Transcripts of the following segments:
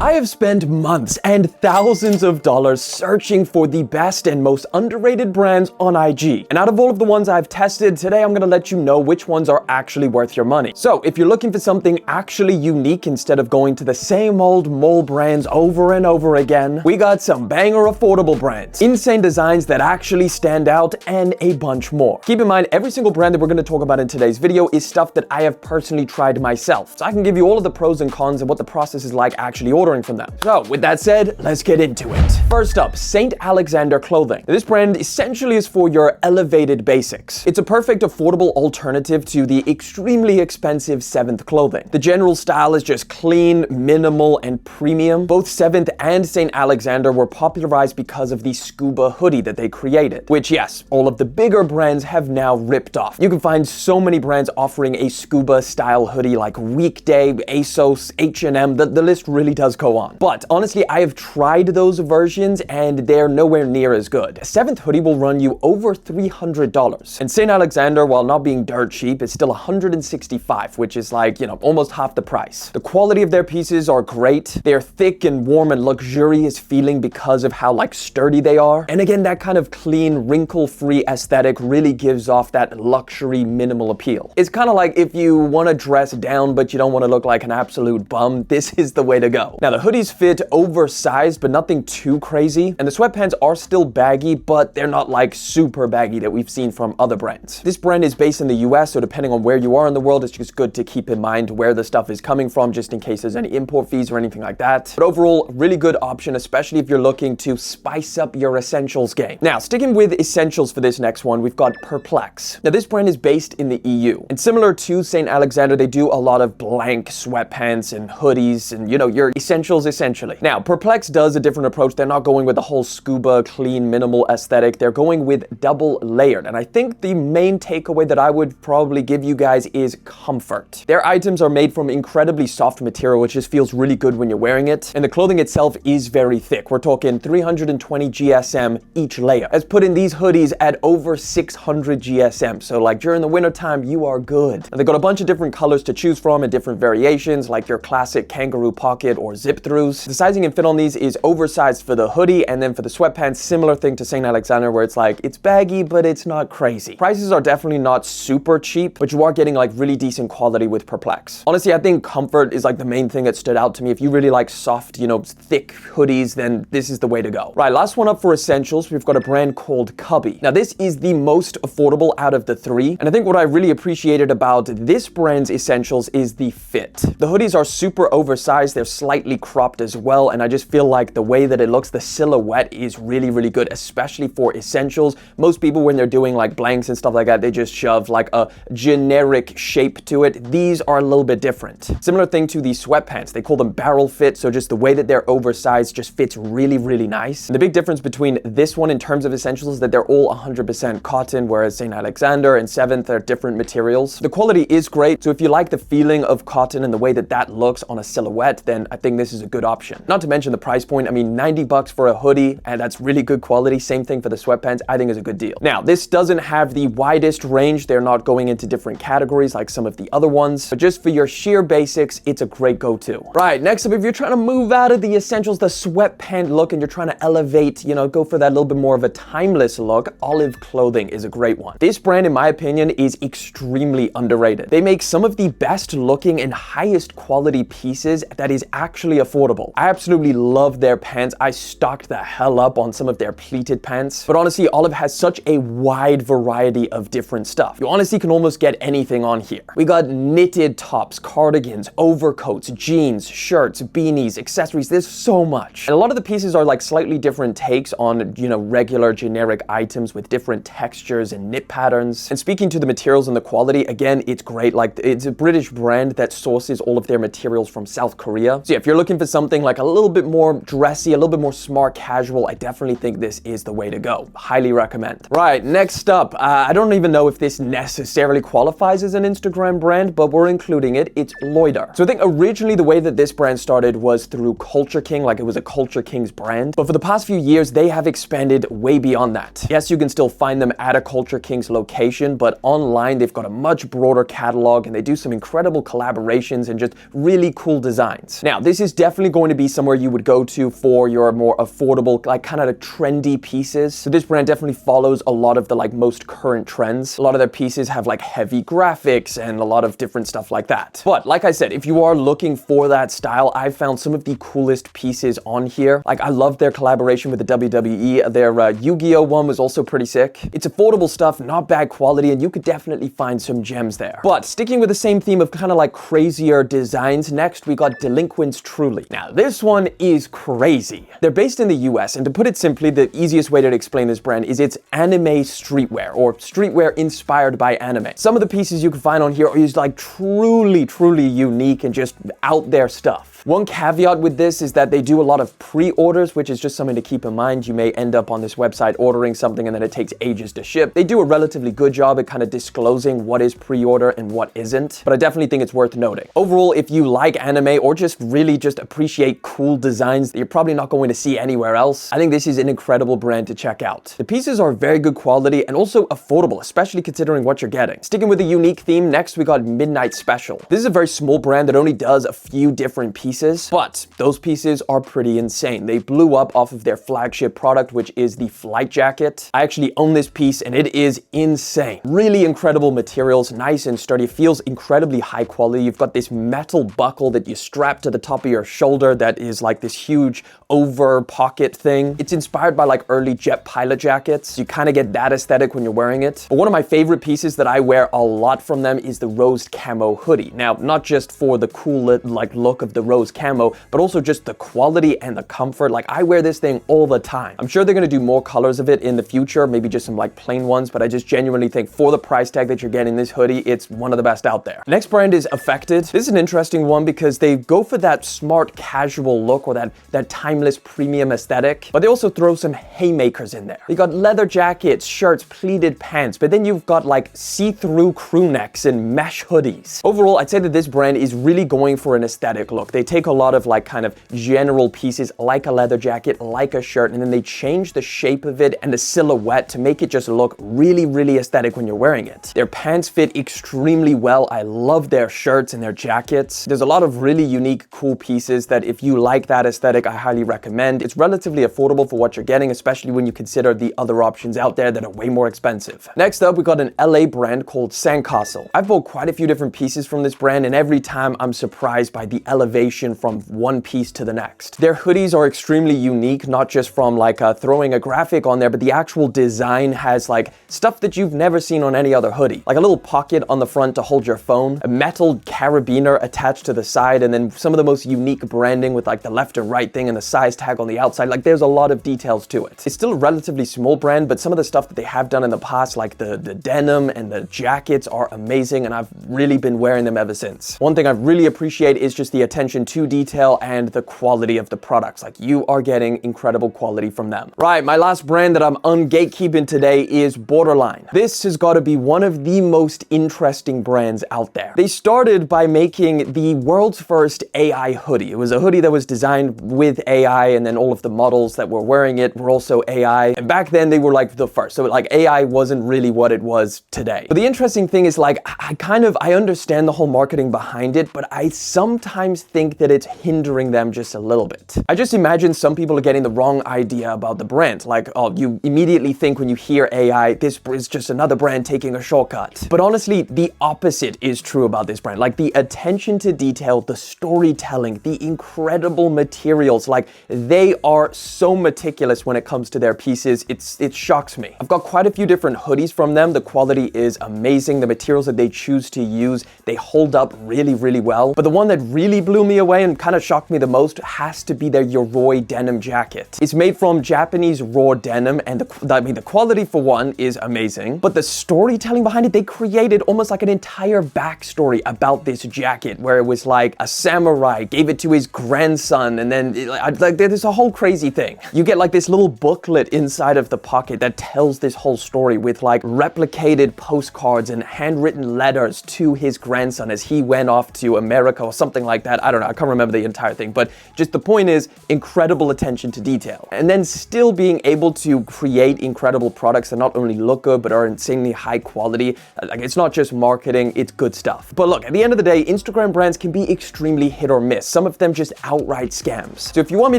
I have spent months and thousands of dollars searching for the best and most underrated brands on IG. And out of all of the ones I've tested, today I'm gonna let you know which ones are actually worth your money. So if you're looking for something actually unique instead of going to the same old mall brands over and over again, we got some banger affordable brands, insane designs that actually stand out, and a bunch more. Keep in mind, every single brand that we're gonna talk about in today's video is stuff that I have personally tried myself. So I can give you all of the pros and cons and what the process is like actually ordering from them. So with that said, let's get into it. First up, St. Alexander Clothing. This brand essentially is for your elevated basics. It's a perfect affordable alternative to the extremely expensive 7th clothing. The general style is just clean, minimal, and premium. Both 7th and St. Alexander were popularized because of the scuba hoodie that they created, which yes, all of the bigger brands have now ripped off. You can find so many brands offering a scuba style hoodie like Weekday, ASOS, H&M, the list really does go on. But honestly, I have tried those versions and they're nowhere near as good. A 7th hoodie will run you over $300. And St. Alexander, while not being dirt cheap, is still $165, which is like, almost half the price. The quality of their pieces are great. They're thick and warm and luxurious feeling because of how sturdy they are. And again, that kind of clean, wrinkle-free aesthetic really gives off that luxury minimal appeal. It's kind of like if you want to dress down but you don't want to look like an absolute bum, this is the way to go. Now the hoodies fit oversized but nothing too crazy, and the sweatpants are still baggy, but they're not like super baggy that we've seen from other brands. This brand is based in the US, so depending on where you are in the world, it's just good to keep in mind where the stuff is coming from, just in case there's any import fees or anything like that. But overall, really good option, especially if you're looking to spice up your essentials game. Now, sticking with essentials for this next one, we've got Perplex. Now this brand is based in the EU, and similar to St. Alexander, they do a lot of blank sweatpants and hoodies and your essentials essentially. Now, Perplex does a different approach. They're not going with the whole scuba, clean, minimal aesthetic. They're going with double layered. And I think the main takeaway that I would probably give you guys is comfort. Their items are made from incredibly soft material, which just feels really good when you're wearing it. And the clothing itself is very thick. We're talking 320 GSM each layer. Let's put in these hoodies at over 600 GSM. So during the winter time, you are good. And they've got a bunch of different colors to choose from and different variations, like your classic kangaroo pocket or zip throughs. The sizing and fit on these is oversized for the hoodie, and then for the sweatpants, similar thing to St. Alexander, where it's baggy, but it's not crazy. Prices are definitely not super cheap, but you are getting really decent quality with Perplex. Honestly, I think comfort is the main thing that stood out to me. If you really like soft, thick hoodies, then this is the way to go. Right, last one up for essentials, we've got a brand called Cubby. Now this is the most affordable out of the three, and I think what I really appreciated about this brand's essentials is the fit. The hoodies are super oversized, they're slightly cropped as well, and I just feel like the way that it looks, the silhouette is really, really good, especially for essentials. Most people, when they're doing blanks and stuff like that, they just shove a generic shape to it. These are a little bit different. Similar thing to the sweatpants. They call them barrel fit, so just the way that they're oversized just fits really, really nice. And the big difference between this one in terms of essentials is that they're all 100% cotton, whereas St. Alexander and 7th are different materials. The quality is great, so if you like the feeling of cotton and the way that that looks on a silhouette, then I think this is a good option. Not to mention the price point. I mean, 90 bucks for a hoodie, and that's really good quality. Same thing for the sweatpants, I think is a good deal. Now, this doesn't have the widest range. They're not going into different categories like some of the other ones, but just for your sheer basics, it's a great go-to. Right, next up, if you're trying to move out of the essentials, the sweatpant look, and you're trying to elevate, go for that little bit more of a timeless look, Olive Clothing is a great one. This brand, in my opinion, is extremely underrated. They make some of the best looking and highest quality pieces that is actually affordable. I absolutely love their pants. I stocked the hell up on some of their pleated pants. But honestly, Olive has such a wide variety of different stuff. You honestly can almost get anything on here. We got knitted tops, cardigans, overcoats, jeans, shirts, beanies, accessories. There's so much. And a lot of the pieces are slightly different takes on, regular generic items with different textures and knit patterns. And speaking to the materials and the quality, again, it's great. It's a British brand that sources all of their materials from South Korea. So yeah, if you're looking for something a little bit more dressy, a little bit more smart casual, I definitely think this is the way to go. Highly recommend. Right, next up, I don't even know if this necessarily qualifies as an Instagram brand, but we're including it. It's Loiter. So I think originally the way that this brand started was through Culture King, it was a Culture King's brand. But for the past few years, they have expanded way beyond that. Yes, you can still find them at a Culture King's location, but online they've got a much broader catalog and they do some incredible collaborations and just really cool designs. Now, this is is definitely going to be somewhere you would go to for your more affordable, like kind of trendy pieces. So this brand definitely follows a lot of the like most current trends. A lot of their pieces have like heavy graphics and a lot of different stuff like that. But like I said, if you are looking for that style, I found some of the coolest pieces on here. Like I love their collaboration with the WWE. Their Yu-Gi-Oh one was also pretty sick. It's affordable stuff, not bad quality, and you could definitely find some gems there. But sticking with the same theme of kind of like crazier designs, next we got Delinquents Truly. Now this one is crazy. They're based in the US, and to put it simply, the easiest way to explain this brand is it's anime streetwear, or streetwear inspired by anime. Some of the pieces you can find on here are just like truly unique and just out there stuff. One caveat with this is that they do a lot of pre-orders, which is just something to keep in mind. You may end up on this website ordering something and then it takes ages to ship. They do a relatively good job at kind of disclosing what is pre-order and what isn't, but I definitely think it's worth noting. Overall, if you like anime or just really just appreciate cool designs that you're probably not going to see anywhere else, I think this is an incredible brand to check out. The pieces are very good quality and also affordable, especially considering what you're getting. Sticking with the unique theme, next we got Midnight Special. This is a very small brand that only does a few different pieces, but those pieces are pretty insane. They blew up off of their flagship product, which is the flight jacket. I actually own this piece and it is insane. Really incredible materials, nice and sturdy, feels incredibly high quality. You've got this metal buckle that you strap to the top of your shoulder that is like this huge over pocket thing. It's inspired by like early jet pilot jackets. You kind of get that aesthetic when you're wearing it. But one of my favorite pieces that I wear a lot from them is the rose camo hoodie. Now, not just for the cool like look of the rose camo, but also just the quality and the comfort. Like I wear this thing all the time. I'm sure they're going to do more colors of it in the future, maybe just some like plain ones, but I just genuinely think for the price tag that you're getting this hoodie, it's one of the best out there. Next brand is Affected. This is an interesting one because they go for that smart casual look or that timeless premium aesthetic, but they also throw some haymakers in there. You got leather jackets, shirts, pleated pants, but then you've got like see-through crew necks and mesh hoodies. Overall, I'd say that this brand is really going for an aesthetic look. They take a lot of like kind of general pieces like a leather jacket, like a shirt, and then they change the shape of it and the silhouette to make it just look really aesthetic when you're wearing it. Their pants fit extremely well. I love their shirts and their jackets. There's a lot of really unique, cool pieces that if you like that aesthetic, I highly recommend. It's relatively affordable for what you're getting, especially when you consider the other options out there that are way more expensive. Next up, we got an LA brand called Sandcastle. I've bought quite a few different pieces from this brand, and every time I'm surprised by the elevation from one piece to the next. Their hoodies are extremely unique, not just from like throwing a graphic on there, but the actual design has like stuff that you've never seen on any other hoodie. Like a little pocket on the front to hold your phone, a metal carabiner attached to the side, and then some of the most unique branding with like the left and right thing and the size tag on the outside. Like there's a lot of details to it. It's still a relatively small brand, but some of the stuff that they have done in the past, like the denim and the jackets, are amazing, and I've really been wearing them ever since. One thing I really appreciate is just the attention to detail and the quality of the products. Like you are getting incredible quality from them. Right, my last brand that I'm ungatekeeping today is Borderline. This has got to be one of the most interesting brands out there. They started by making the world's first AI hoodie. It was a hoodie that was designed with AI, and then all of the models that were wearing it were also AI. And back then they were like the first. So like AI wasn't really what it was today. But the interesting thing is like, I understand the whole marketing behind it, but I sometimes think that it's hindering them just a little bit. I just imagine some people are getting the wrong idea about the brand. Like, oh, you immediately think when you hear AI, this is just another brand taking a shortcut. But honestly, the opposite is true about this brand. Like the attention to detail, the storytelling, the incredible materials, like they are so meticulous when it comes to their pieces. It shocks me. I've got quite a few different hoodies from them. The quality is amazing. The materials that they choose to use, they hold up really well. But the one that really blew me away and kind of shocked me the most has to be their Yoroi denim jacket. It's made from Japanese raw denim, and the quality for one is amazing, but the storytelling behind it, they created almost like an entire backstory about this jacket, where it was like a samurai gave it to his grandson, and then like there's a whole crazy thing. You get like this little booklet inside of the pocket that tells this whole story with like replicated postcards and handwritten letters to his grandson as he went off to America or something like that. I don't know, can't remember the entire thing, but just the point is incredible attention to detail. And then still being able to create incredible products that not only look good, but are insanely high quality. Like, it's not just marketing, it's good stuff. But look, at the end of the day, Instagram brands can be extremely hit or miss. Some of them just outright scams. So if you want me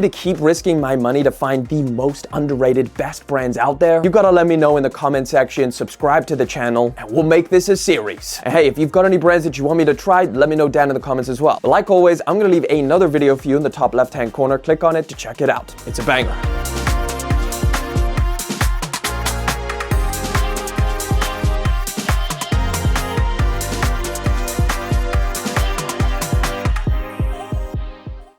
to keep risking my money to find the most underrated best brands out there, you've got to let me know in the comment section, subscribe to the channel, and we'll make this a series. And hey, if you've got any brands that you want me to try, let me know down in the comments as well. But like always, I'm gonna leave another video for you in the top left-hand corner. Click on it to check it out. It's a banger.